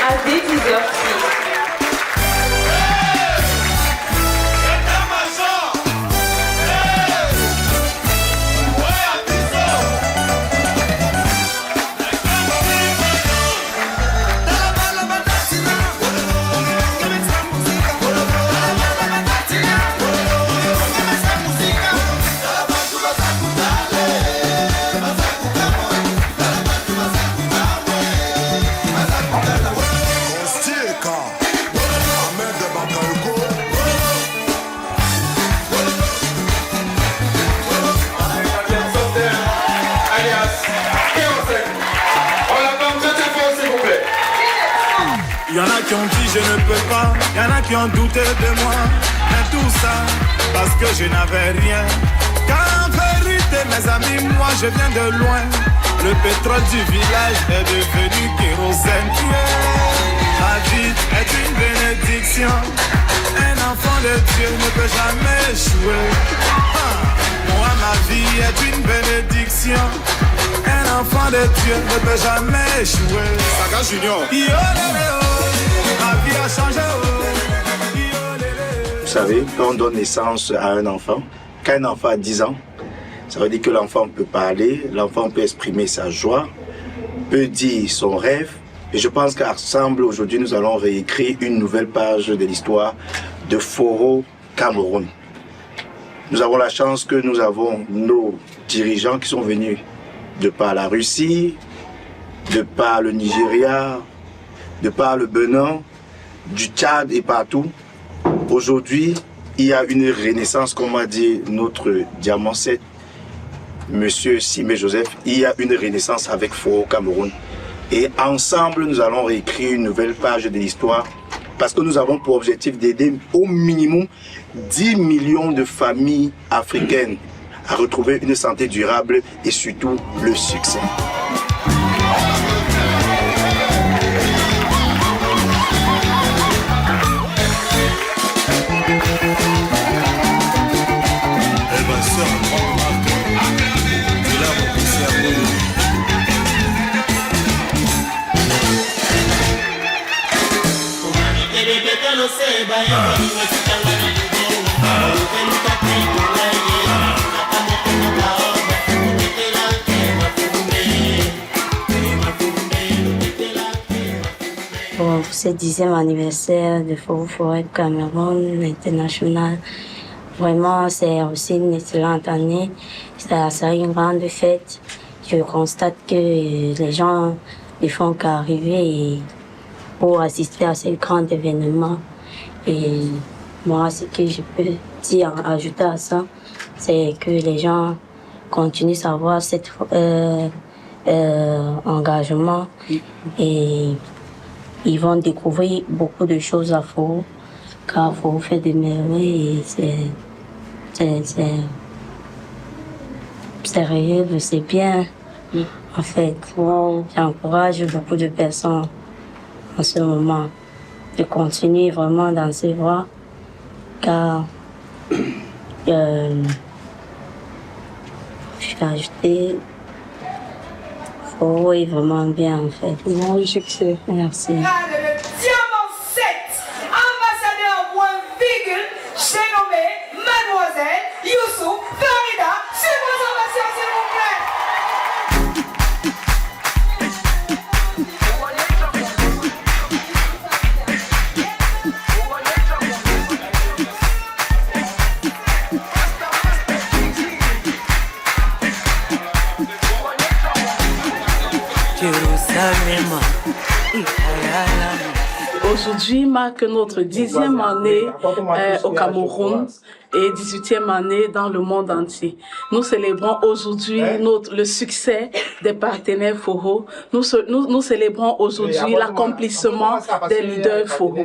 à dès 10h06. Y en a qui ont dit je ne peux pas, y en a qui ont douté de moi, mais tout ça parce que je n'avais rien. Car en vérité mes amis, moi je viens de loin. Le pétrole du village est devenu kérosène. La vie est une bénédiction, un enfant de Dieu ne peut jamais échouer. Moi ma vie est une bénédiction, un enfant de Dieu ne peut jamais échouer. Saga Junior. Ma vie a changé. Vous savez, quand on donne naissance à un enfant, quand un enfant a 10 ans, ça veut dire que l'enfant peut parler, l'enfant peut exprimer sa joie, peut dire son rêve. Et je pense qu'ensemble, aujourd'hui, nous allons réécrire une nouvelle page de l'histoire de Foro Cameroun. Nous avons la chance que nous avons nos dirigeants qui sont venus de par la Russie, de par le Nigeria, de par le Bénin, du Tchad et partout. Aujourd'hui, il y a une renaissance, comme a dit notre diamant 7, Monsieur Simé Joseph, il y a une renaissance avec Foro Cameroun. Et ensemble, nous allons réécrire une nouvelle page de l'histoire parce que nous avons pour objectif d'aider au minimum 10 millions de familles africaines à retrouver une santé durable et surtout le succès. Pour ce 10e anniversaire de Foro Cameroun International, vraiment c'est aussi une excellente année. Ça sera une grande fête. Je constate que les gens ne font qu'arriver pour assister à ce grand événement. Et moi, ce que je peux dire, ajouter à ça, c'est que les gens continuent à avoir cet engagement et ils vont découvrir beaucoup de choses à Foro, car Foro fait des merveilles et c'est réel, c'est bien. En fait, j'encourage beaucoup de personnes en ce moment de continuer vraiment dans ces voies, car je vais ajouter, Foro est vraiment bien en fait. Bon succès. Merci. Le diamant 7, ambassadeur moins virgule, j'ai nommé Mademoiselle Youssou Farida. Sur vos ovations, s'il vous plaît. Aujourd'hui marque notre 10e année au Cameroun et 18e année dans le monde entier. Nous célébrons aujourd'hui le succès des partenaires Foro. Nous célébrons aujourd'hui l'accomplissement des leaders Foro.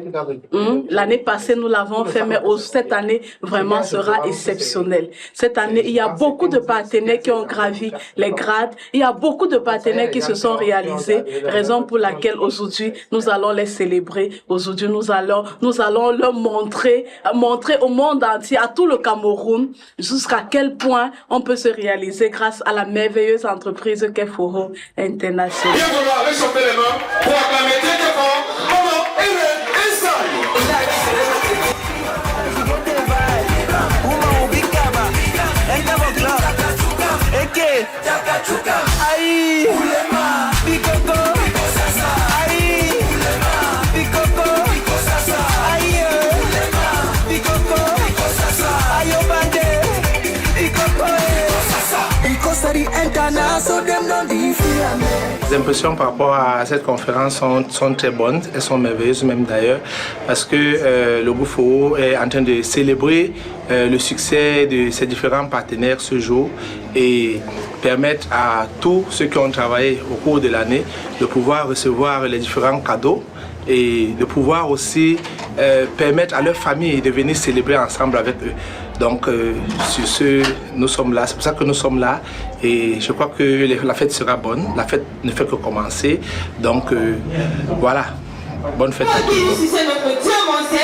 L'année passée, nous l'avons fait, mais cette année, vraiment sera exceptionnelle. Cette année, il y a beaucoup de partenaires qui ont gravi les grades. Il y a beaucoup de partenaires qui se sont réalisés, raison pour laquelle aujourd'hui, nous allons les célébrer. Aujourd'hui, nous allons leur montrer au monde entier, à tout le Cameroun, jusqu'à quel point on peut se réaliser grâce à la merveilleuse entreprise qu'est Foro International. Bien vouloir réchauffer les mains pour acclamer très fort. Les impressions par rapport à cette conférence sont très bonnes, elles sont merveilleuses même d'ailleurs, parce que le groupe FOO est en train de célébrer le succès de ses différents partenaires ce jour et permettre à tous ceux qui ont travaillé au cours de l'année de pouvoir recevoir les différents cadeaux et de pouvoir aussi permettre à leur famille de venir célébrer ensemble avec eux. Donc, sur ce, nous sommes là, c'est pour ça que nous sommes là et je crois que la fête sera bonne, la fête ne fait que commencer. Donc, voilà, bonne fête à tous. Ici, c'est notre diamant 7,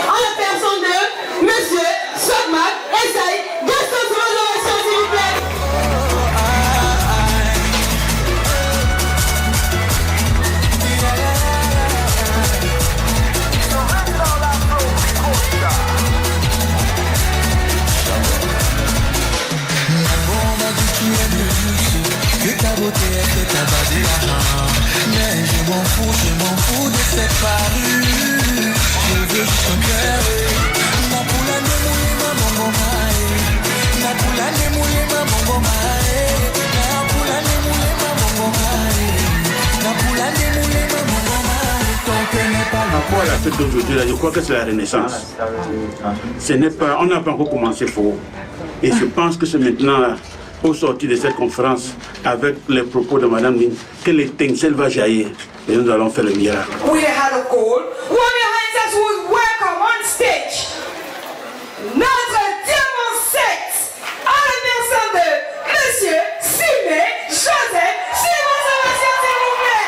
en la personne de Monsieur Sogmak Esaï Gaston Soumanovation, s'il vous plaît. Que ta beauté est que ta base et l'argent. Mais je m'en fous de cette parure. Je veux juste ton cœur. Na poula ne moule ma bongo mae. Na poula ne moule ma bongo mae. Na poula ne moule ma bongo mae. Na poula ne moule ma bongo mae. Ton cœur n'est pas par rapport à la fête d'aujourd'hui, je crois que c'est la renaissance. Ce n'est pas, on n'a pas encore commencé fort. Et je pense que c'est maintenant, au sortir de cette conférence, avec les propos de Mme Lynn, que l'étincelle va jaillir. Et nous allons faire le miracle. We had a goal. One of your hands as we welcome on stage. Notre diamant 7, à la personne de Monsieur Simé Joseph. Simon Sébastien, s'il vous plaît.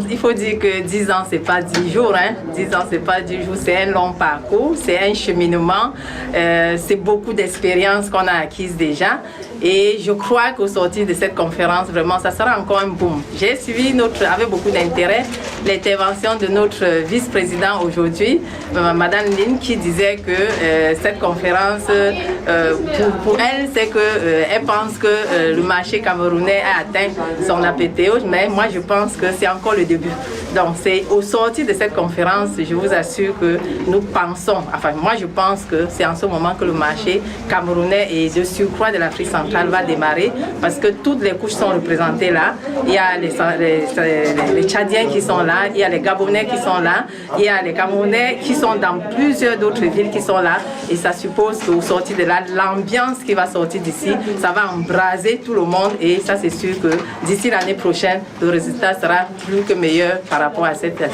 Il faut dire que 10 ans, c'est pas 10 jours. Hein. 10 ans, c'est pas 10 jours. C'est un long parcours, c'est un cheminement. C'est beaucoup d'expériences qu'on a acquises déjà. Et je crois qu'au sortir de cette conférence, vraiment, ça sera encore un boom. J'ai suivi avec beaucoup d'intérêt l'intervention de notre vice-président aujourd'hui, Madame Lynn, qui disait que cette conférence, pour elle, c'est qu'elle pense que le marché camerounais a atteint son apothéose, mais moi, je pense que c'est encore le début. Donc, c'est au sortir de cette conférence, je vous assure que nous pensons, enfin, moi, je pense que c'est en ce moment que le marché camerounais et de surcroît de l'Afrique centrale va démarrer, parce que toutes les couches sont représentées là. Il y a les Tchadiens qui sont là, il y a les Gabonais qui sont là, il y a les Camerounais qui sont dans plusieurs d'autres villes qui sont là, et ça suppose qu'au sortir de là, l'ambiance qui va sortir d'ici, ça va embraser tout le monde, et ça c'est sûr que d'ici l'année prochaine, le résultat sera plus que meilleur par rapport à cette année.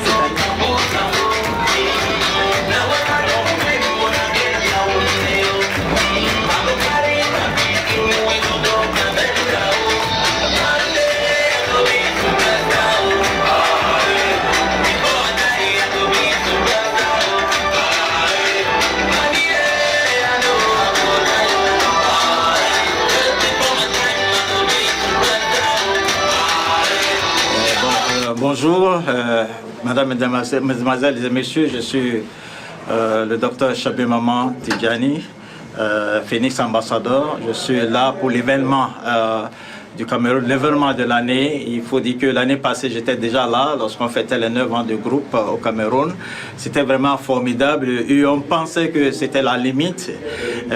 Bonjour, Madame, Mesdemoiselles et Messieurs, je suis le docteur Chabé Maman Tidjani, Phoenix Ambassadeur. Je suis là pour l'événement du Cameroun, l'événement de l'année. Il faut dire que l'année passée, j'étais déjà là lorsqu'on fêtait les 9 ans de groupe au Cameroun. C'était vraiment formidable et on pensait que c'était la limite.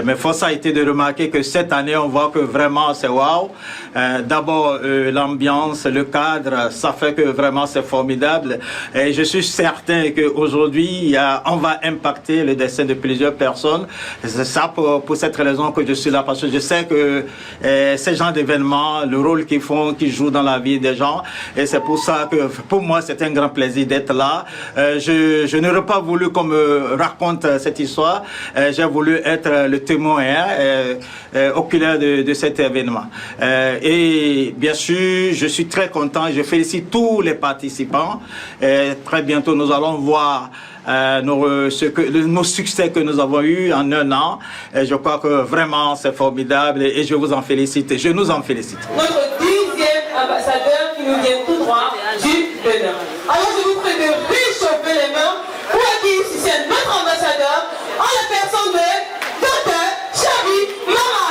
Mais force a été de remarquer que cette année, on voit que vraiment c'est waouh. D'abord, l'ambiance, le cadre, ça fait que vraiment c'est formidable. Et je suis certain qu'aujourd'hui, on va impacter le destin de plusieurs personnes. C'est ça pour cette raison que je suis là, parce que je sais que ces genres d'événements, le rôle qu'ils font, qu'ils jouent dans la vie des gens. Et c'est pour ça que pour moi, c'est un grand plaisir d'être là. Je n'aurais pas voulu qu'on me raconte cette histoire. J'ai voulu être le témoin oculaire de cet événement. Et bien sûr, je suis très content. Je félicite tous les participants. Très bientôt, nous allons voir nos succès que nous avons eus en un an. Et je crois que vraiment c'est formidable et je vous en félicite. Je nous en félicite. Notre 10e ambassadeur qui nous vient tout droit du Bénin. Alors je vous prie de réchauffer les mains pour accueillir ici notre ambassadeur en la personne de Dr. Chabi Mama.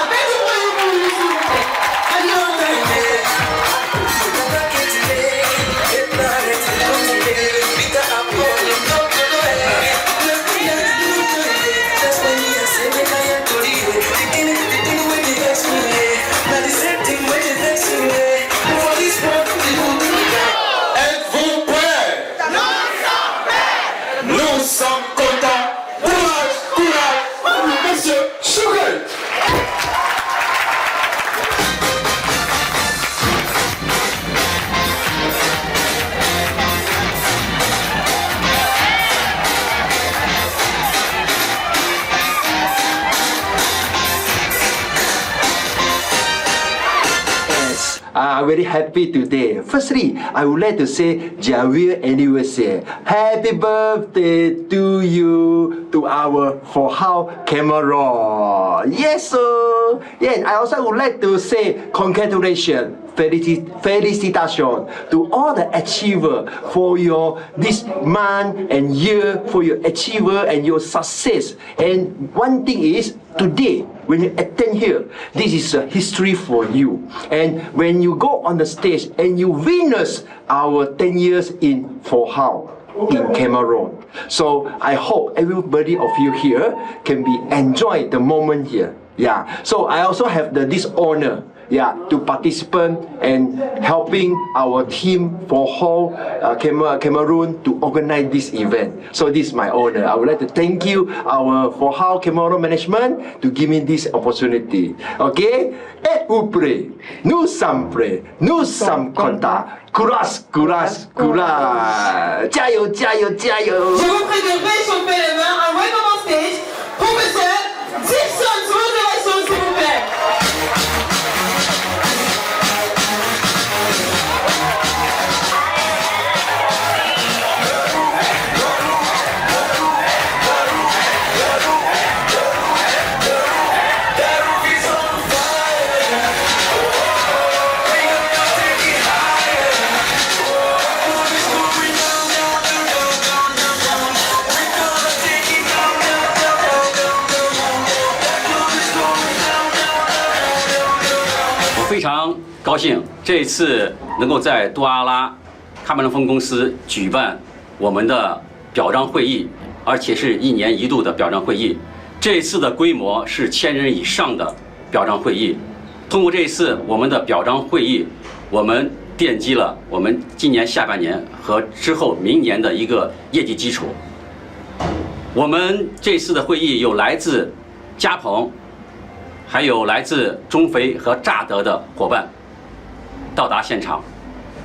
I'm very happy today. Firstly, I would like to say Javier anniversary. Happy birthday to you, to our Forhao Cameron. Yes, sir. Yeah, I also would like to say congratulations. Felicitation to all the achiever for your this month and year, for your achiever and your success. And one thing is, today when you attend here, this is a history for you. And when you go on the stage and you witness our 10 years in Forhao in Cameroon. So I hope everybody of you here can be enjoy the moment here. Yeah. So I also have this honor, to participate and helping our team for whole Cameroon to organize this event. So this is my honor. I would like to thank you, our Forhao Cameroon management, to give me this opportunity. Okay? Et upre, nous sommes prêts, nous sommes contents. Courage, courage, courage. Jayo, jayo, jayo. Je vous prie de réchauffer les mains en welcome on stage. Professeur Dixon, sur l'oration, s'il vous plaît.非常高兴这一次能够在杜阿拉喀麦隆分公司举办我们的表彰会议，而且是1年1度的表彰会议。这一次的规模是1000人以上的表彰会议。通过这一次我们的表彰会议，我们奠基了我们今年下半年和之后明年的一个业绩基础。我们这次的会议有来自嘉鹏，还有来自中肥和乍得的伙伴到达现场，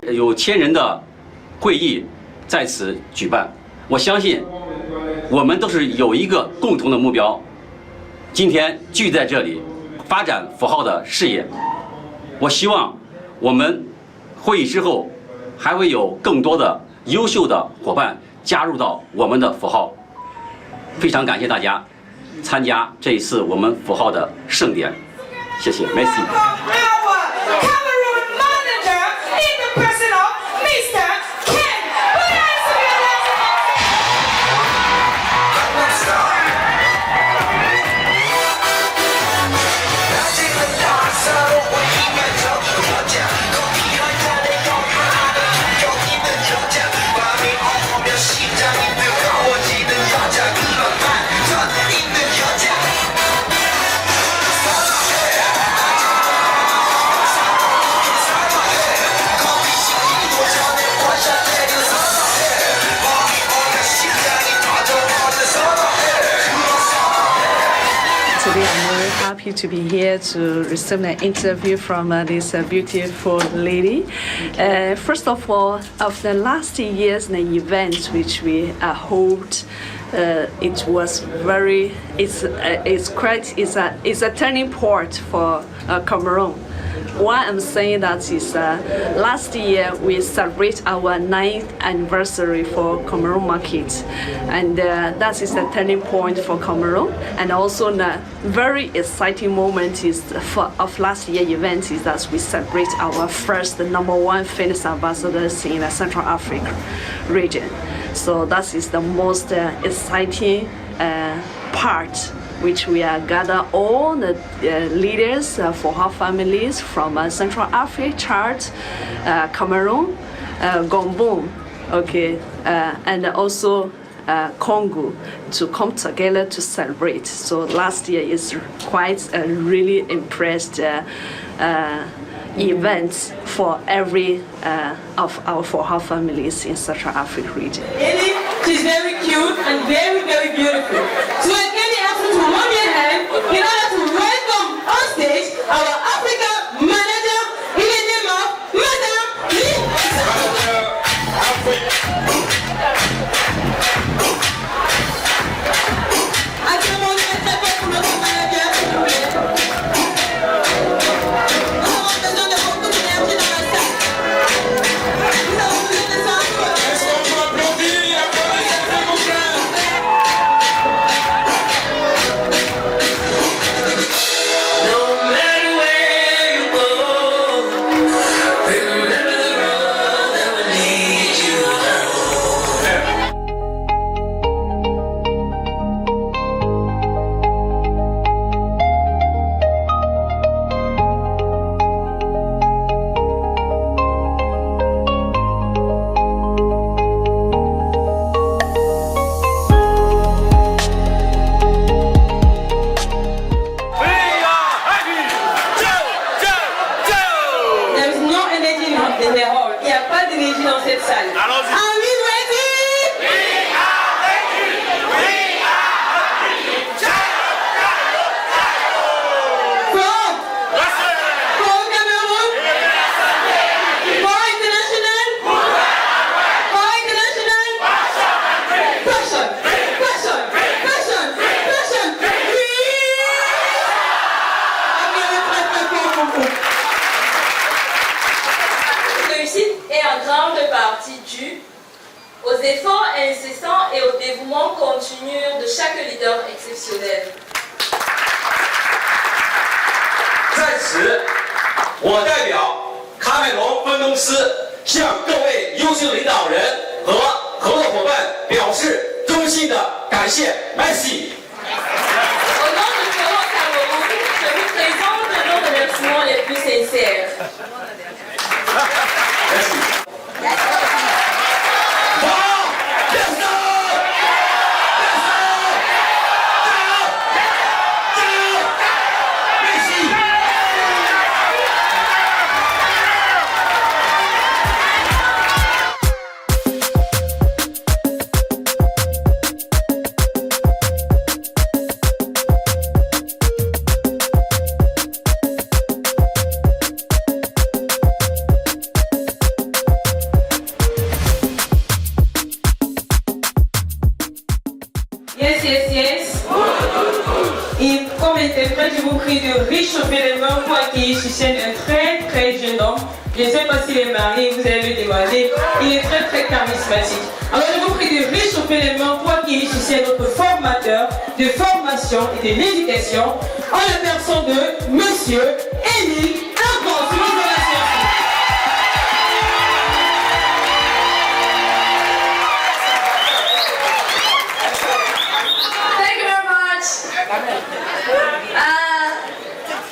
有1000人的会议在此举办。我相信我们都是有一个共同的目标，今天聚在这里发展Forhao的事业。我希望我们会议之后还会有更多的优秀的伙伴加入到我们的Forhao。非常感谢大家参加这一次我们Forhao的盛典，谢谢 ，Merci。happy to be here to receive an interview from this beautiful lady. First of all, of the last year's event which we held, it was very, it's a turning point for Cameroon. Why I'm saying that is last year we celebrate our 9th anniversary for Cameroon market, and that is the turning point for Cameroon. And also the very exciting moment is of last year event is that we celebrate our first #1 Phoenix ambassadors in the Central Africa region. So that is the most exciting part, which we are gather all the leaders for our families from Central Africa, Chad, Cameroon, Gabon, okay, and also Congo to come together to celebrate. So last year is quite a really impressed event for every of our families in Central Africa region. She's very cute and very, very beautiful. So I can ask you to warm your hand in order to welcome on stage our Africa manager in the name of Madame aux efforts incessants et au dévouement continu de chaque leader exceptionnel. 在此，我代表喀麦隆分公司向各位优秀领导人和合作伙伴表示衷心的感谢。Merci。 Au nom du Forum Cameroun, je vous présente nos remerciements les plus sincères. Et comme interprète, je vous prie de réchauffer les mains pour accueillir sur scène un très très jeune homme. Je ne sais pas s'il est marié, vous allez le demander. Il est très très charismatique. Alors je vous prie de réchauffer les mains pour accueillir sur scène notre formateur de formation et de l'éducation en la personne de Monsieur Émile Arban.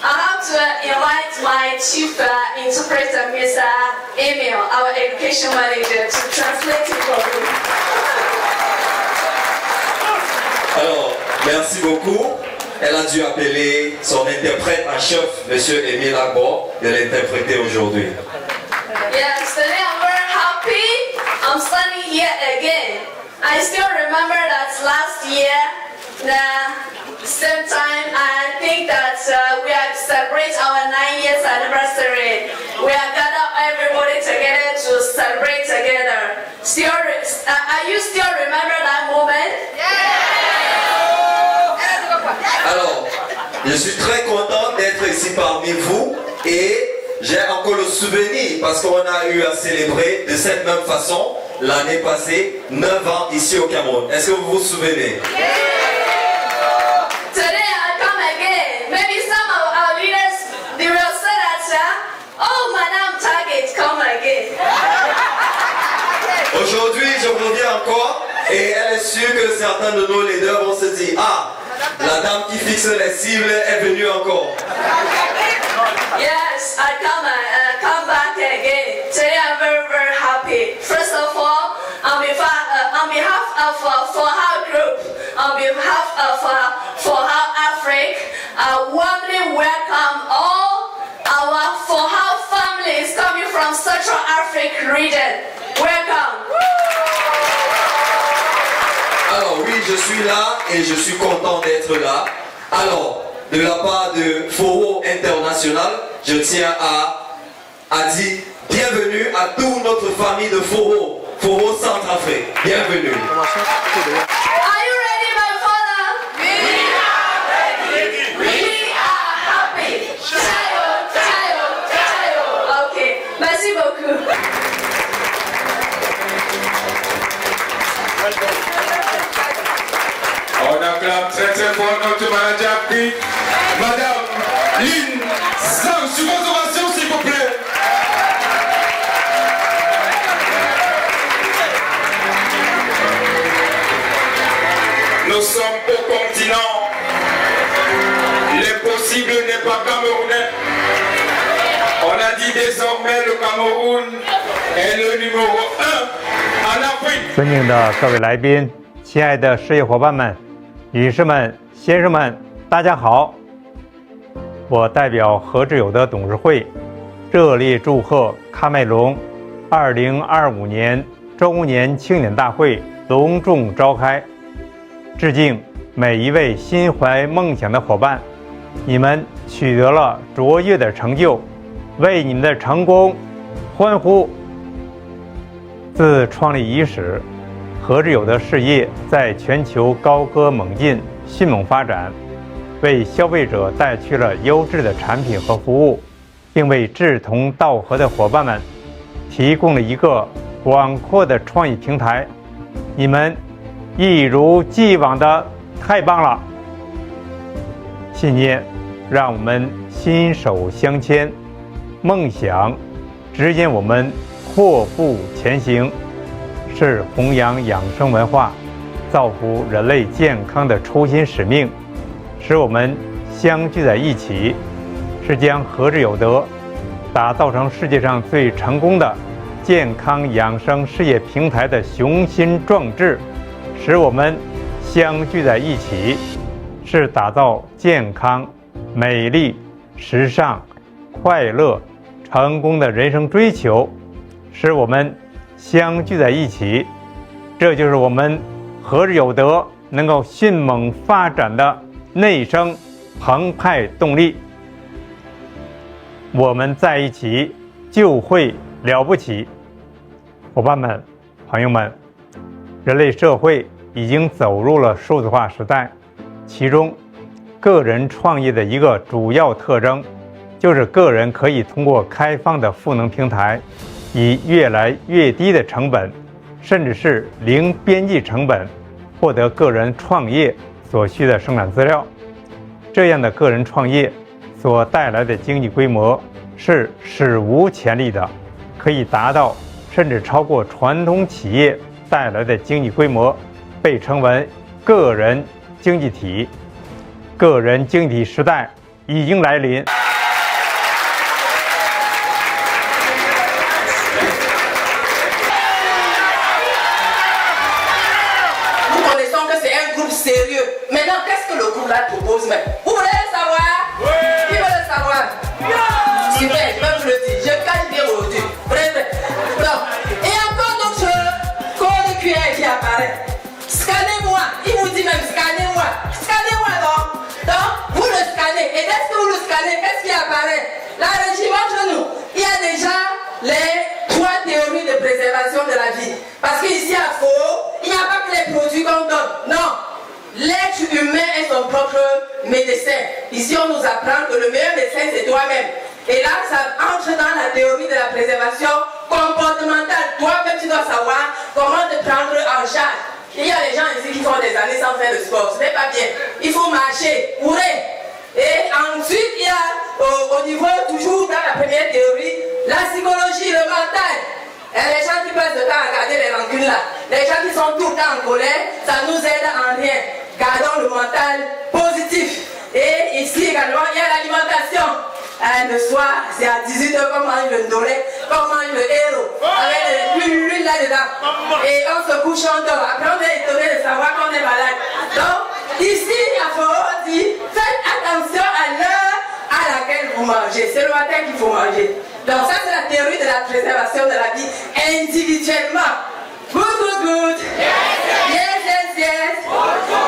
I have to invite my chief interpreter, Mr. Emil, our education manager, to translate it for me. Alors, merci beaucoup. Elle a dû appeler son interprète en chef, Monsieur Émile Arban, de l'interpréter aujourd'hui. Yes, today I'm very happy. I'm standing here again. I still remember that last year same time, I think that we have to celebrate our 9 years anniversary. We are gathered everybody together to celebrate together. Still, you still remember that moment? Alors, je suis très content d'être ici parmi vous et j'ai encore le souvenir parce qu'on a eu à célébrer de cette même façon l'année passée 9 ans ici au Cameroun. Est-ce que vous vous souvenez? Today I come again. Maybe some of our leaders, they will say that, oh, Madame Target, come again. Aujourd'hui, je reviens encore et elle est sûre que certains de nos leaders vont se dire, ah, la dame qui fixe les cibles est venue encore. Yes, I come back again. Today I'm very, very happy. First of all, on behalf of For How Group, on behalf of For How Africa, I warmly welcome all our For How families coming from Central Africa region. Welcome. Alors oui, je suis là et je suis content d'être là. Alors, de la part de Foro International, je tiens à dire bienvenue à toute notre famille de Foro Centrafrique. Bienvenue. Are you ready, my father? We are ready. We are happy. Chayo. Ok, merci beaucoup. On acclame très très fort notre manager Afrique, Madame Lynn Zhang. Sur vos ovations, s'il vous plaît. Nous sommes au continent. L'impossible n'est pas camerounais. On a dit désormais le Cameroun est le numéro 1 en Afrique. 尊敬的各位来宾，亲爱的事业伙伴们，女士们、先生们，大家好！我代表和志有德董事会，热烈祝贺喀麦隆2025年周年庆典大会隆重召开，致敬每一位心怀梦想的伙伴，你们取得了卓越的成就，为你们的成功欢呼！自创立伊始，和志有德事业在全球高歌猛进、迅猛发展，为消费者带去了优质的产品和服务，并为志同道合的伙伴们提供了一个广阔的创意平台。你们一如既往的太棒了！信念让我们心手相牵，梦想指引我们阔步前行，是弘扬养生文化、造福人类健康的初心使命。使我们相聚在一起，是将和志有德打造成世界上最成功的健康养生事业平台的雄心壮志。使我们相聚在一起，是打造健康、美丽、时尚、快乐、成功的人生追求。使我们相聚在一起，这就是我们和志有德能够迅猛发展的内生澎湃动力。我们在一起就会了不起。伙伴们、朋友们，人类社会已经走入了数字化时代，其中个人创业的一个主要特征就是个人可以通过开放的赋能平台，以越来越低的成本，甚至是零边际成本，获得个人创业所需的生产资料。这样的个人创业所带来的经济规模是史无前例的，可以达到甚至超过传统企业带来的经济规模，被称为个人经济体。个人经济体时代已经来临。Vous voulez le savoir? Oui. Qui veut le savoir? Super, je vais vous le dire. Je cache bien aujourd'hui. Donc, et encore d'autres choses, corps de cuillère qui apparaît. Scannez-moi scannez-moi. Il vous dit même scannez-moi. Scannez-moi donc, vous le scannez. Et dès que vous le scannez, qu'est-ce qui apparaît? La régie, entre nous, il y a déjà les 3 théories de préservation de la vie. Parce qu'ici à Faux, il n'y a pas que les produits qu'on donne. Non. L'être humain est son propre médecin. Ici, on nous apprend que le meilleur médecin, c'est toi-même. Et là, ça entre dans la théorie de la préservation comportementale. Toi-même, tu dois savoir comment te prendre en charge. Il y a des gens ici qui font des années sans faire de sport. Ce n'est pas bien. Il faut marcher, courir. Et ensuite, il y a au niveau, toujours dans la première théorie, la psychologie, le mental. Et les gens qui passent le temps à garder les rancunes là, les gens qui sont tout le temps en colère, ça nous aide en rien. Gardons le mental positif. Et ici également, il y a l'alimentation. Le soir, c'est à 18h qu'on mange le ndolé, qu'on mange le héros, avec l'huile là-dedans. Et on se couche, on dort. Après, on est étonné de savoir qu'on est malade. Donc, ici, il faut dire, faites attention à l'heure à laquelle vous mangez. C'est le matin qu'il faut manger. Donc ça, c'est la théorie de la préservation de la vie individuellement. Good, good, good. Yes, yes, yes.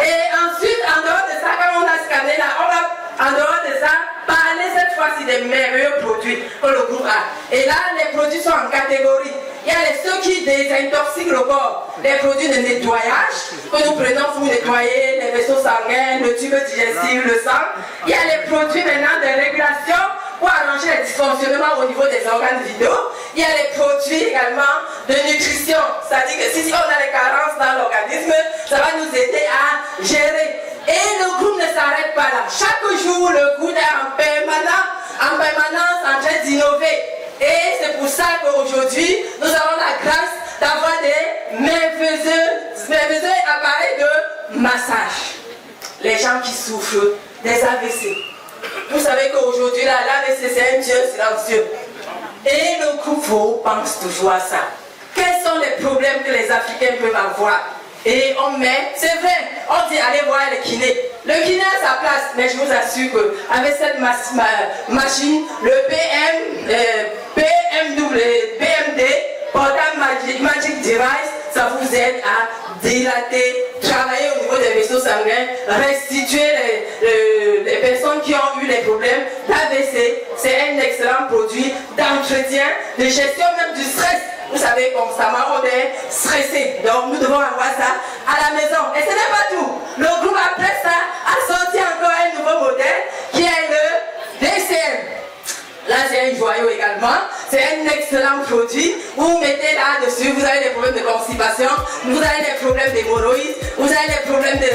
Et ensuite, en dehors de ça, quand on a scanné là, on va, en dehors de ça, parler cette fois-ci des merveilleux produits que le groupe a. Et là, les produits sont en catégorie. Il y a ceux qui désintoxiquent le corps, les produits de nettoyage que nous prenons pour nettoyer les vaisseaux sanguins, le tube digestif, le sang. Il y a les produits maintenant de régulation pour arranger les dysfonctionnements au niveau des organes vitaux. Il y a les produits également de nutrition, c'est-à-dire que si on a des carences dans l'organisme, ça va nous aider à gérer. Et le groupe ne s'arrête pas là. Chaque jour, le groupe est en permanence en train d'innover. Et c'est pour ça qu'aujourd'hui, nous avons la grâce d'avoir des merveilleux appareils de massage. Les gens qui souffrent des AVC. Vous savez qu'aujourd'hui, l'AVC, c'est un Dieu silencieux. Et le groupe Faux pense toujours à ça. Quels sont les problèmes que les Africains peuvent avoir? Et on met, c'est vrai, on dit allez voir le kiné. Le kiné a sa place, mais je vous assure qu'avec cette machine, le PMD, Portable Magic Device, ça vous aide à dilater, travailler au niveau des vaisseaux sanguins, restituer les personnes qui ont eu les problèmes d'AVC. C'est un excellent produit d'entretien, de gestion même du stress. Vous savez, constamment, on est stressé. Donc, nous devons avoir ça à la maison. Et ce n'est pas tout. Le groupe, après ça, a sorti encore un nouveau modèle qui est le DCM. Là, c'est un joyau également. C'est un excellent produit. Vous mettez là-dessus, vous avez des problèmes de constipation, vous avez des problèmes d'hémorroïdes, vous avez des problèmes de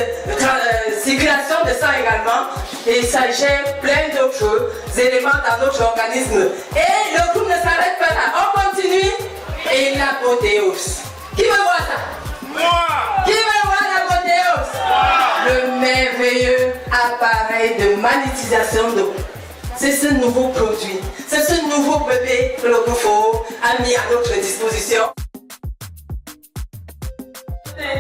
circulation de sang également. Et ça gère plein d'autres éléments dans notre organisme. Et le groupe ne s'arrête pas là. On continue. Et l'apothéose. Qui veut voir ça? Moi! Qui veut voir l'apothéose? Le merveilleux appareil de magnétisation d'eau. C'est ce nouveau produit, c'est ce nouveau bébé que le groupe Faux a mis à notre disposition.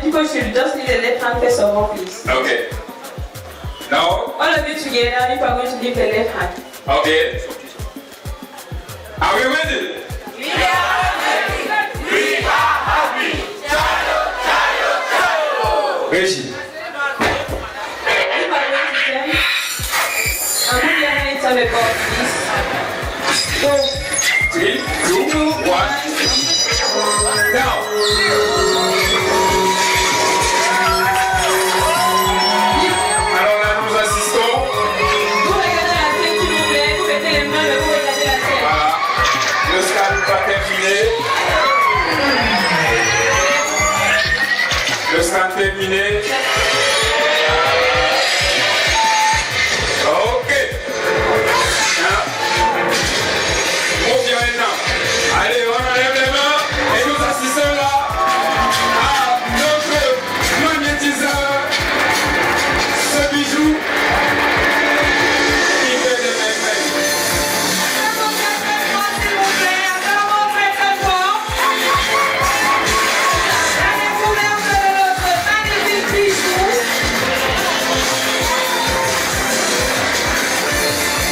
People should just need a left hand first of all, please. Okay. Now. All of you together, if you are going to give the left hand. Okay. Are we ready? We are ready. We are happy. Chayo, chayo, chayo. Régie. If I wait to them, and put your hands on the board, please. Go. 3, 2, 1. Now. Alors là, nous assistons. Vous regardez la tête, s'il vous plaît. Vous mettez les mains, mais vous regardez la tête. Voilà. Le scan n'est pas terminé. Le scan terminé. Ok. On vient maintenant. Allez, on enlève les mains et nous assistons là à notre magnétiseur. Ce bijou qui fait des merveilles.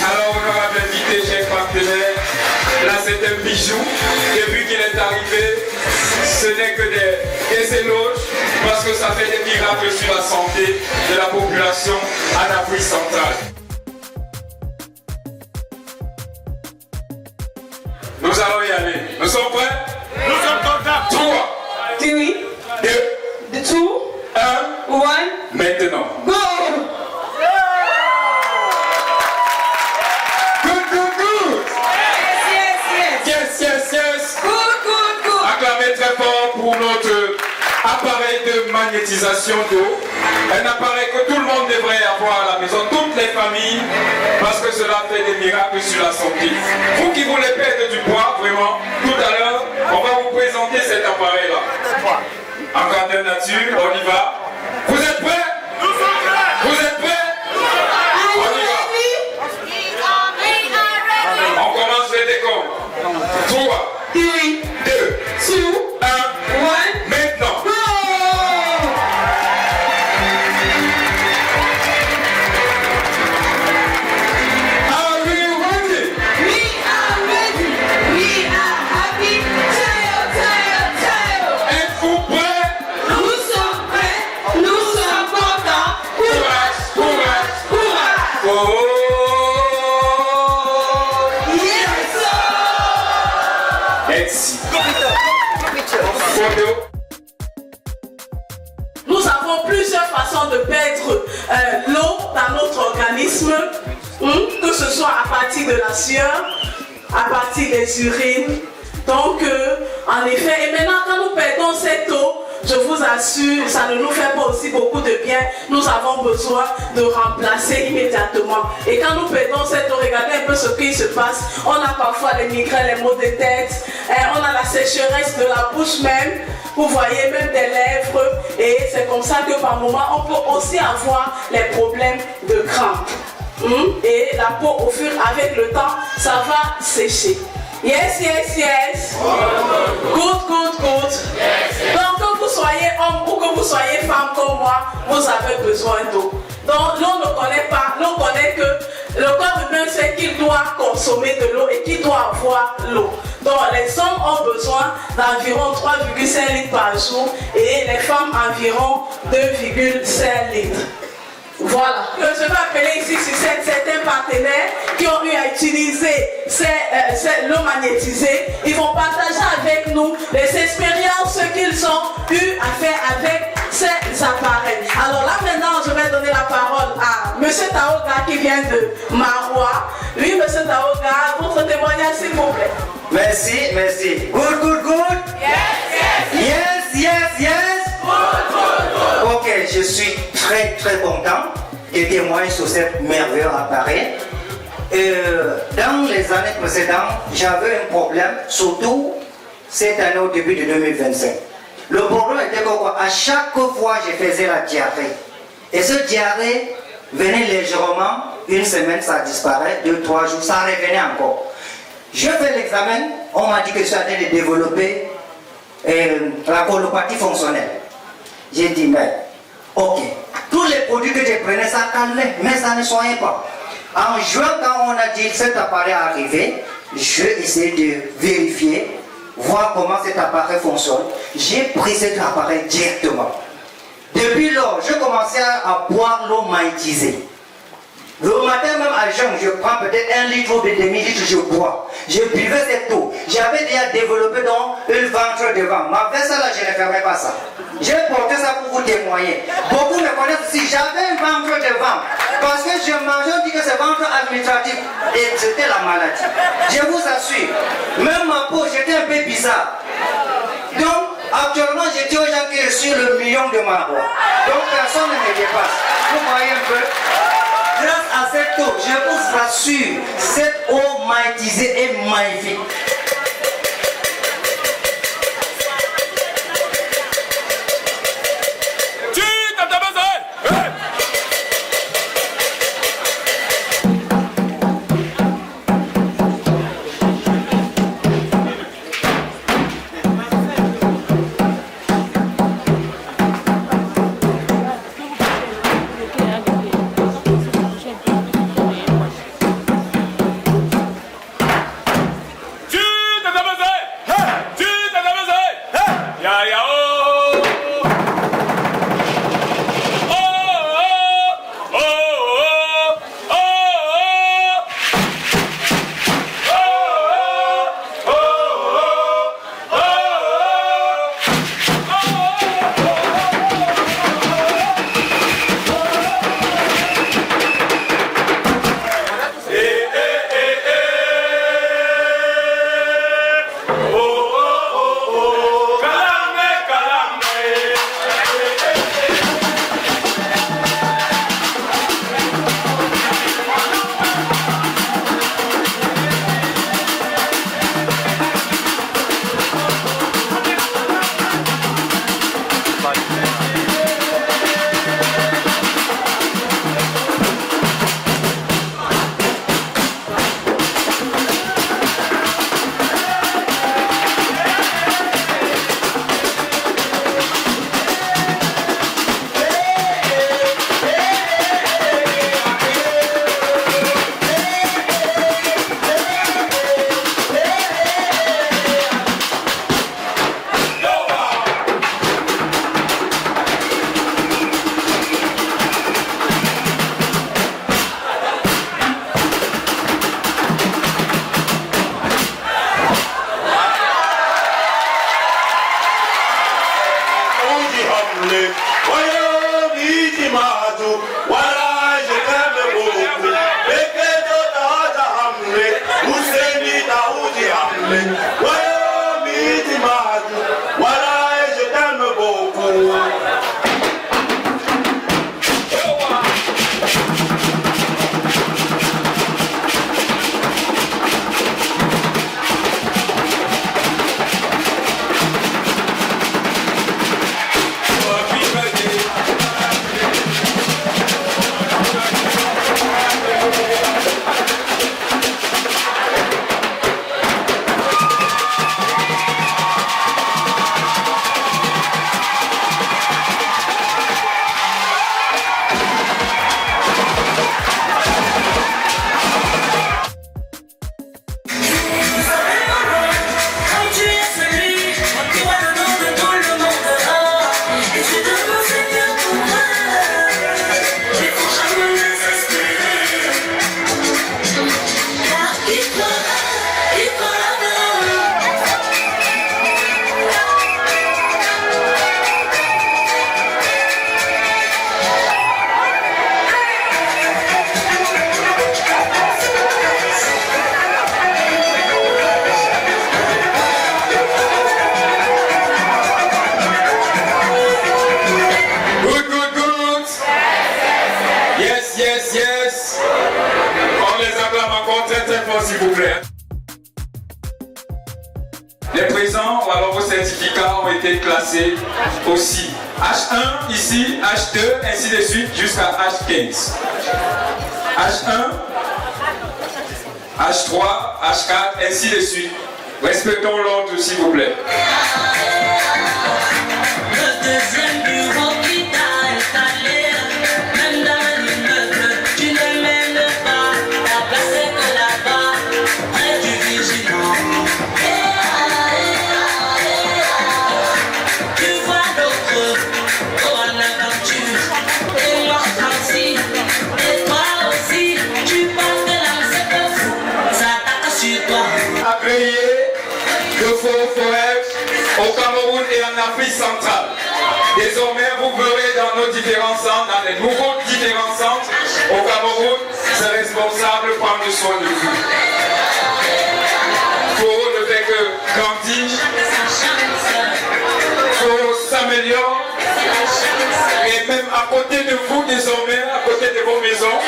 Alors, honorable invité, chers partenaires, là c'est un bijou. Depuis qu'il est arrivé, ce n'est que des éloges. parce que ça fait des miracles sur la santé de la population en Afrique centrale. Nous allons y aller. Nous sommes prêts? Nous sommes contents. 3, 2, 1, maintenant. Go! Yes. Good. Acclamez très fort pour notre appareil de magnétisation d'eau. Un appareil que tout le monde devrait avoir à la maison, toutes les familles, parce que cela fait des miracles sur la santé. Vous qui voulez perdre du poids, vraiment, tout à l'heure, on va vous présenter cet appareil-là. En grandeur nature, on y va. Vous êtes prêts? Vous êtes prêts? On y va. On commence les décomptes. 3, 2, 1, maintenant. Nous avons plusieurs façons de perdre l'eau dans notre organisme, que ce soit à partir de la sueur, à partir des urines. Donc, en effet, et maintenant, quand nous perdons cette eau, je vous assure, ça ne nous fait pas aussi beaucoup de bien. Nous avons besoin de remplacer immédiatement. Et quand nous perdons cette eau, regardez un peu ce qui se passe. On a parfois les migraines, les maux de tête, on a la sécheresse de la bouche même. Vous voyez même des lèvres. Et c'est comme ça que par moment, on peut aussi avoir les problèmes de crampes. Et la peau, au fur et avec le temps, ça va sécher. Yes. Good. Donc, que vous soyez homme ou que vous soyez femme comme moi, vous avez besoin d'eau. Donc, l'on ne connaît pas, l'on connaît que le corps humain sait qu'il doit consommer de l'eau et qu'il doit avoir l'eau. Donc, les hommes ont besoin d'environ 3,5 litres par jour et les femmes environ 2,5 litres. Voilà, je vais appeler ici sur certains partenaires qui ont eu à utiliser l'eau magnétisée. Ils vont partager avec nous les expériences qu'ils ont eu à faire avec ces appareils. Alors là maintenant, je vais donner la parole à M. Taoga qui vient de Marois. Oui, M. Taoga, votre témoignage s'il vous plaît. Merci. Good. Yes. Good. Ok, je suis très content de témoigner sur cette merveilleux appareil. Dans les années précédentes, j'avais un problème, surtout cette année au début de 2025. Le problème était qu'à chaque fois je faisais la diarrhée. Et ce diarrhée venait légèrement, une semaine ça disparaît, 2-3 jours, ça revenait encore. Je fais l'examen, on m'a dit que je suis en train de développer la colopathie fonctionnelle. J'ai dit, mais ok, tous les produits que je prenais, ça calmait, mais ça ne soignait pas. En juin, quand on a dit que cet appareil est arrivé, j'ai essayé de vérifier, voir comment cet appareil fonctionne. J'ai pris cet appareil directement. Depuis lors, je commençais à boire l'eau magnétisée. Le matin même à jeun, je prends peut-être 1 litre ou 1,5 litre, je bois. Je buvais cette eau. J'avais déjà développé donc une ventre devant. Ma vaisselle là, je ne fermais pas ça. J'ai porté ça pour vous témoigner. Beaucoup me connaissent aussi. J'avais un ventre devant. Parce que je mangeais, on dit que c'est ventre administratif. Et c'était la maladie. Je vous assure. Même ma peau, j'étais un peu bizarre. Donc, actuellement, je dis aux gens que je suis le million de Marois. Donc, personne ne me dépasse. Vous voyez un peu? Grâce à cette eau, je vous rassure, cette eau magnétisée est magnifique. hamle. Voyo miti matu, wala je t'aime beaucoup. Beketo tawaja hamle, Husseini Daoudi hamle. Voyo miti matu, wala je t'aime beaucoup. S'il vous plaît. Les présents, alors vos certificats ont été classés aussi. H1 ici, H2, ainsi de suite jusqu'à H15. H1, H3, H4, ainsi de suite. Respectons l'ordre s'il vous plaît. Le deuxième bureau qui t'a installé, même dans l'immeuble, tu ne mènes pas, la place est que là-bas, près du vigilant. Tu vois d'autres, en aventure, et moi aussi, et toi aussi, tu penses que l'âme c'est pas fou, ça attaque sur toi. Agréé de faux forêts au Cameroun et en Afrique centrale. Désormais, vous verrez dans nos différents centres, dans les nouveaux différents centres au Cameroun, ces responsables prendre soin de vous. Faut ne fait que grandir, faut s'améliorer, et même à côté de vous désormais, à côté de vos maisons.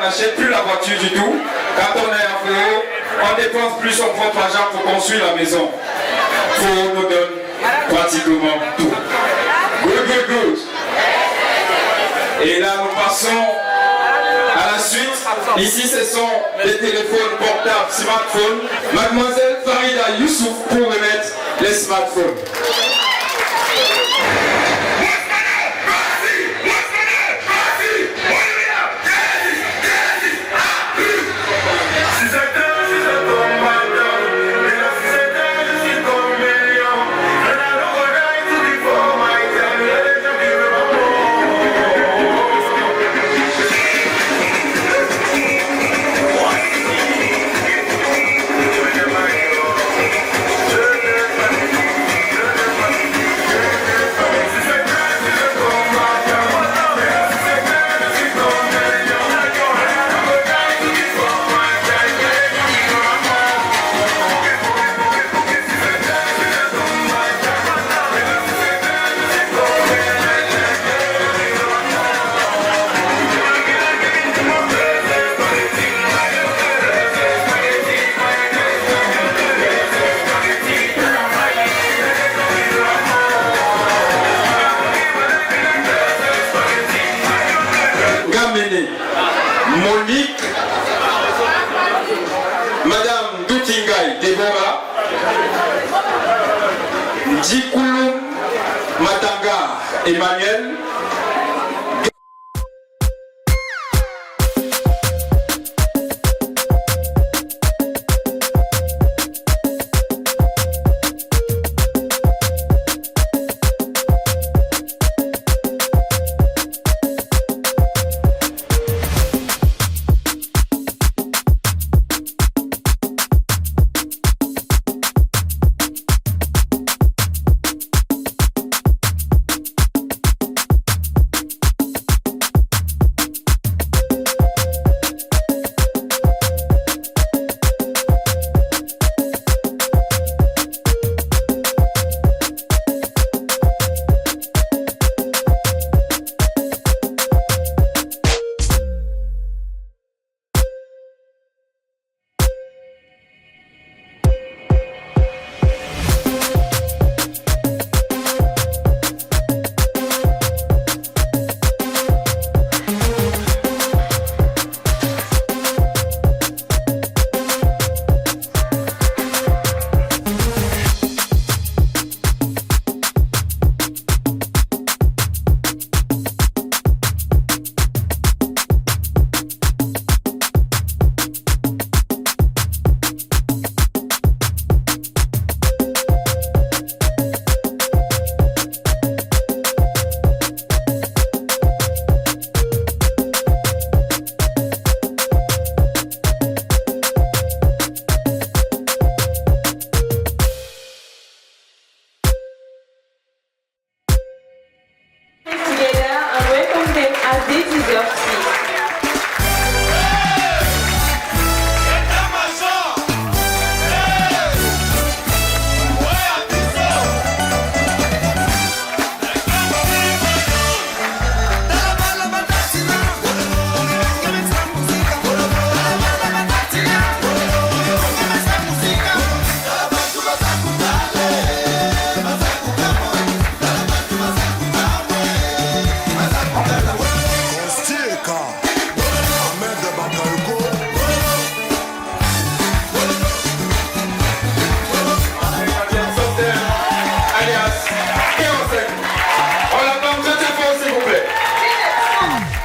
n'achète plus la voiture du tout. Quand on est à Foro, on dépense plus son propre argent pour construire la maison. Foro nous donne pratiquement tout. Good. Et là, nous passons à la suite. Ici, ce sont les téléphones portables, smartphones. Mademoiselle Farida Youssouf pour remettre les smartphones. Monique, Madame Doutingay Deborah, Djikoulou Matanga Emmanuel,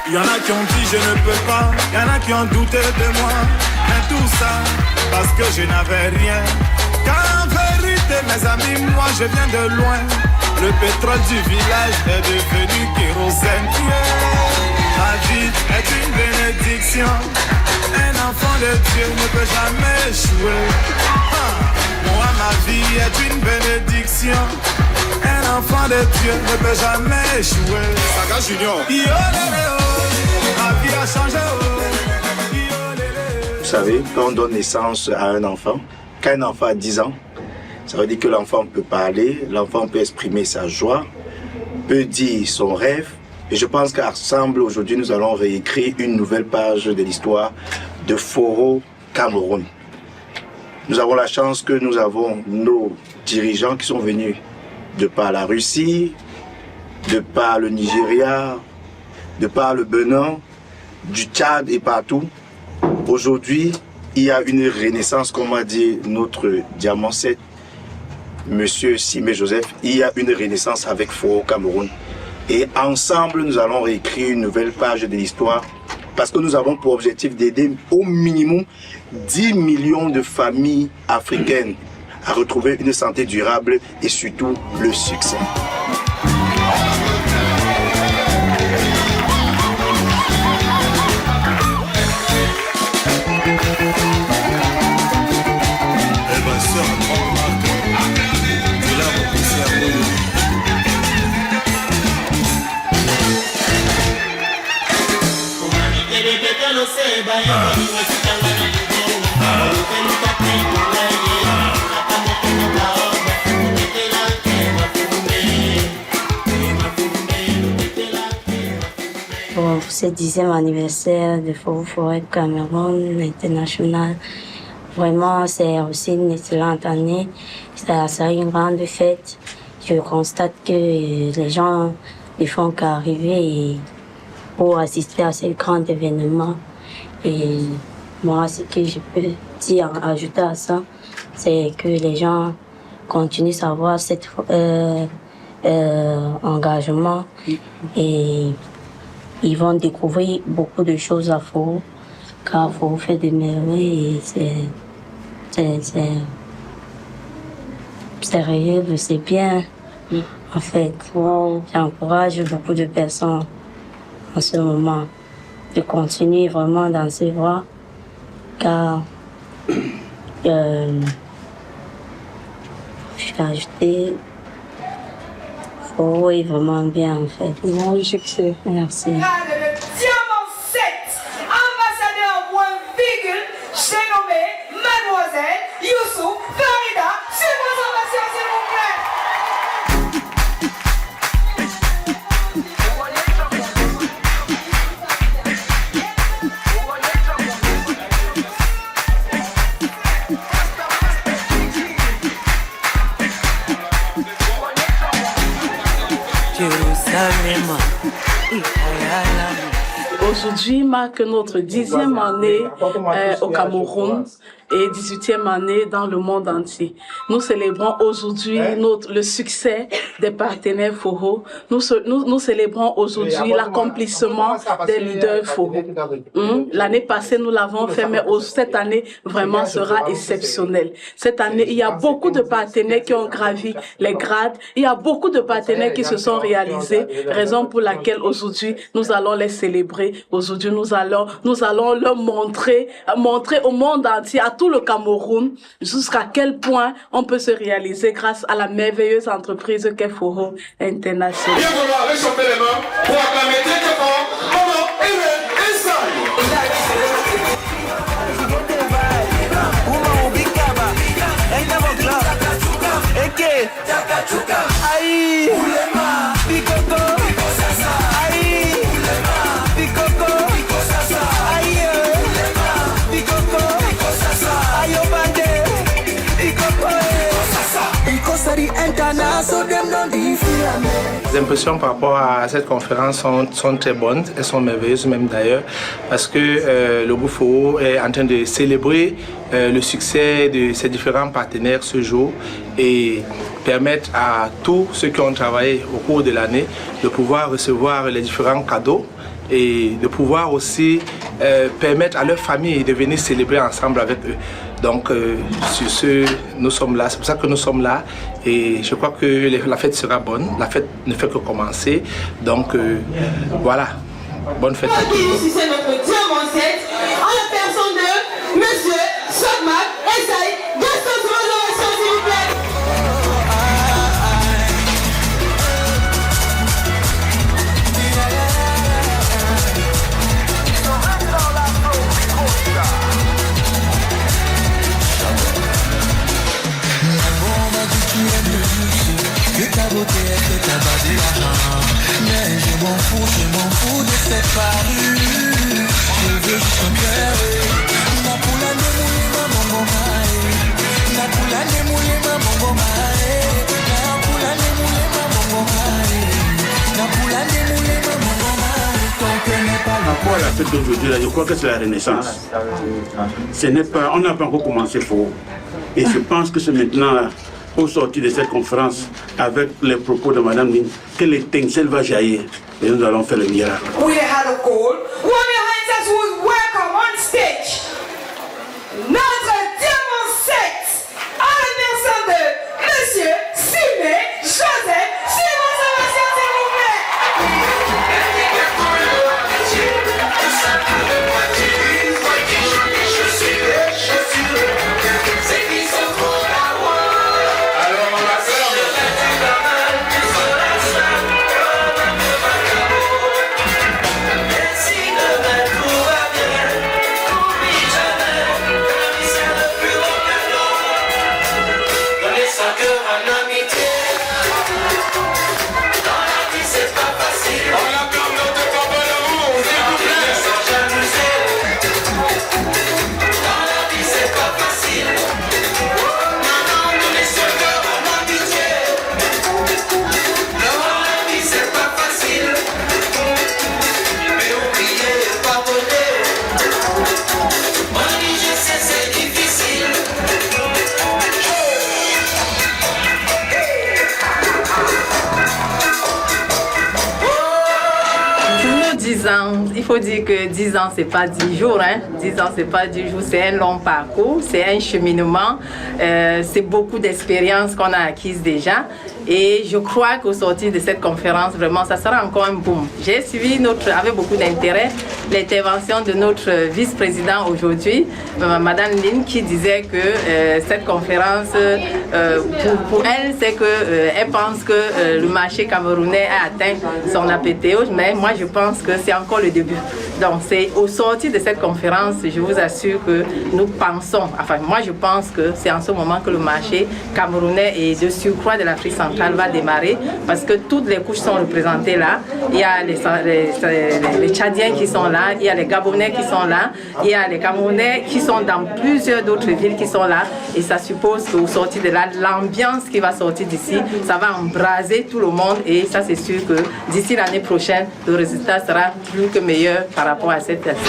Y en a qui ont dit je ne peux pas, y en a qui ont douté de moi. Mais tout ça parce que je n'avais rien. Car en vérité mes amis, moi je viens de loin. Le pétrole du village est devenu kérosène. Ma vie est une bénédiction. Un enfant de Dieu ne peut jamais échouer. Moi ma vie est une bénédiction. Un enfant de Dieu ne peut jamais échouer. Saga Junior. Ma vie a changé. Vous savez, quand on donne naissance à un enfant, quand un enfant a 10 ans, ça veut dire que l'enfant peut parler, l'enfant peut exprimer sa joie, peut dire son rêve, Et je pense qu'ensemble, aujourd'hui, nous allons réécrire une nouvelle page de l'histoire de Foro Cameroun. Nous avons la chance que nous avons nos dirigeants qui sont venus de par la Russie, de par le Nigeria, de par le Bénin, du Tchad et partout. Aujourd'hui, il y a une renaissance, comme a dit notre Diamant 7, Monsieur Simé Joseph, il y a une renaissance avec Foro Cameroun. Et ensemble, nous allons réécrire une nouvelle page de l'histoire parce que nous avons pour objectif d'aider au minimum 10 millions de familles africaines à retrouver une santé durable et surtout le succès. Pour ce 10e anniversaire de Foro Forêt Cameroun International, vraiment c'est aussi une excellente année. Ça sera une grande fête. Je constate que les gens ne font qu'arriver pour assister à ce grand événement. Et moi, ce que je peux dire, ajouter à ça, c'est que les gens continuent à avoir cet engagement et ils vont découvrir beaucoup de choses à Foro, car Foro fait des merveilles et c'est réel, c'est bien. En fait, j'encourage beaucoup de personnes en ce moment de continuer vraiment dans ces voies, car je vais ajouter, Foro est vraiment bien en fait. Bon succès. Merci. Le Diamant 7, ambassadeur moins virgule, j'ai nommé Mademoiselle Youssou Farida. Sur vos ovations, s'il vous plaît. Aujourd'hui marque notre 10e année au Cameroun et 18e année dans le monde entier. Nous célébrons aujourd'hui le succès des partenaires Foro. Nous célébrons aujourd'hui l'accomplissement des leaders Foro. L'année passée, nous l'avons fait, mais cette année, vraiment sera exceptionnelle. Cette année, il y a beaucoup de partenaires qui ont gravi les grades. Il y a beaucoup de partenaires qui se sont réalisés, raison pour laquelle aujourd'hui, nous allons les célébrer. Aujourd'hui, nous allons leur montrer au monde entier, à tout le Cameroun, jusqu'à quel point on peut se réaliser grâce à la merveilleuse entreprise qu'est Foro International. Bien vouloir réchauffer les mains pour acclamer très fort Maman Hélène Essaye. Les impressions par rapport à cette conférence sont très bonnes, elles sont merveilleuses même d'ailleurs, parce que le groupe Foro est en train de célébrer le succès de ses différents partenaires ce jour et permettre à tous ceux qui ont travaillé au cours de l'année de pouvoir recevoir les différents cadeaux et de pouvoir aussi permettre à leur famille de venir célébrer ensemble avec eux. Donc, sur ce, nous sommes là, c'est pour ça que nous sommes là et je crois que la fête sera bonne, la fête ne fait que commencer. Donc, voilà, bonne fête à tous. C'est notre Diamant 7 en la personne de Monsieur Sogmak Essaye. Gaston sur vos ovations, s'il vous plaît. Que ta beauté, est-ce que ta base est l'argent? Mais je m'en fous de cette parure. Je veux juste ton cœur. La poule a démoulé ma bonbon maï. La poule a démoulé ma bonbon maï. La poule a démoulé ma bonbon maï. La poule a démoulé ma bonbon maï. Ton cœur n'est pas par rapport à la fête d'aujourd'hui, là, je crois que c'est la Renaissance. Ce n'est pas, on n'a pas encore commencé fort. Et je pense que c'est maintenant, au sortir de cette conférence, avec les propos de Mme Lynn, que l'étincelle va jaillir. Et nous allons faire le miracle. We had a goal. One your hands as we welcome on stage. Notre diamant 7 à la personne de Monsieur Simé Joseph. Suivons sa version, s'il vous plaît. Il faut dire que 10 ans, c'est pas 10 jours. 10 ans, c'est pas 10 jours. C'est un long parcours, c'est un cheminement. C'est beaucoup d'expériences qu'on a acquises déjà. Et je crois qu'au sortir de cette conférence, vraiment, ça sera encore un boom. J'ai suivi avec beaucoup d'intérêt l'intervention de notre vice-président aujourd'hui, Madame Lynn, qui disait que cette conférence, pour elle, c'est qu'elle pense que le marché camerounais a atteint son apothéose, mais moi je pense que c'est encore le début. Donc c'est au sortir de cette conférence, je vous assure que nous pensons, enfin moi je pense que c'est en ce moment que le marché camerounais et de surcroît de l'Afrique centrale va démarrer, parce que toutes les couches sont représentées là. Il y a les Tchadiens qui sont là, il y a les Gabonais qui sont là, il y a les Camerounais qui sont dans plusieurs d'autres villes qui sont là, et ça suppose qu'au sortir de là, l'ambiance qui va sortir d'ici, ça va embraser tout le monde, et ça c'est sûr que d'ici l'année prochaine, le résultat sera plus que meilleur par rapport à cette année.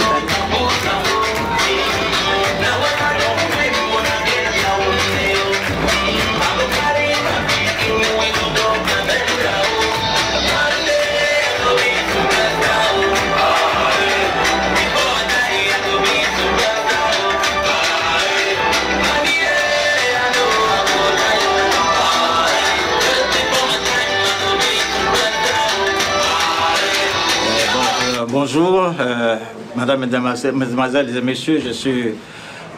Bonjour, Madame, Mesdemoiselles et Messieurs, je suis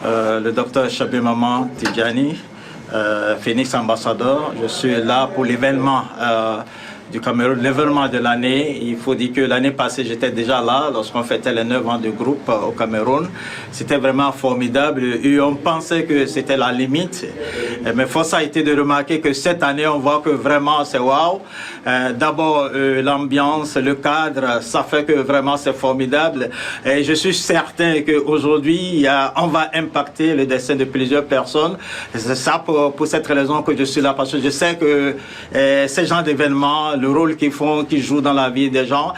le docteur Chabé Maman Tidjani, Phoenix Ambassadeur. Je suis là pour l'événement du Cameroun, l'événement de l'année. Il faut dire que l'année passée, j'étais déjà là lorsqu'on fêtait les 9 ans de groupe au Cameroun. C'était vraiment formidable et on pensait que c'était la limite. Mais force a été de remarquer que cette année, on voit que vraiment c'est waouh. D'abord, l'ambiance, le cadre, ça fait que vraiment c'est formidable. Et je suis certain qu'aujourd'hui, on va impacter le destin de plusieurs personnes. C'est ça pour cette raison que je suis là, parce que je sais que ces genres d'événements, le rôle qu'ils font, qu'ils jouent dans la vie des gens,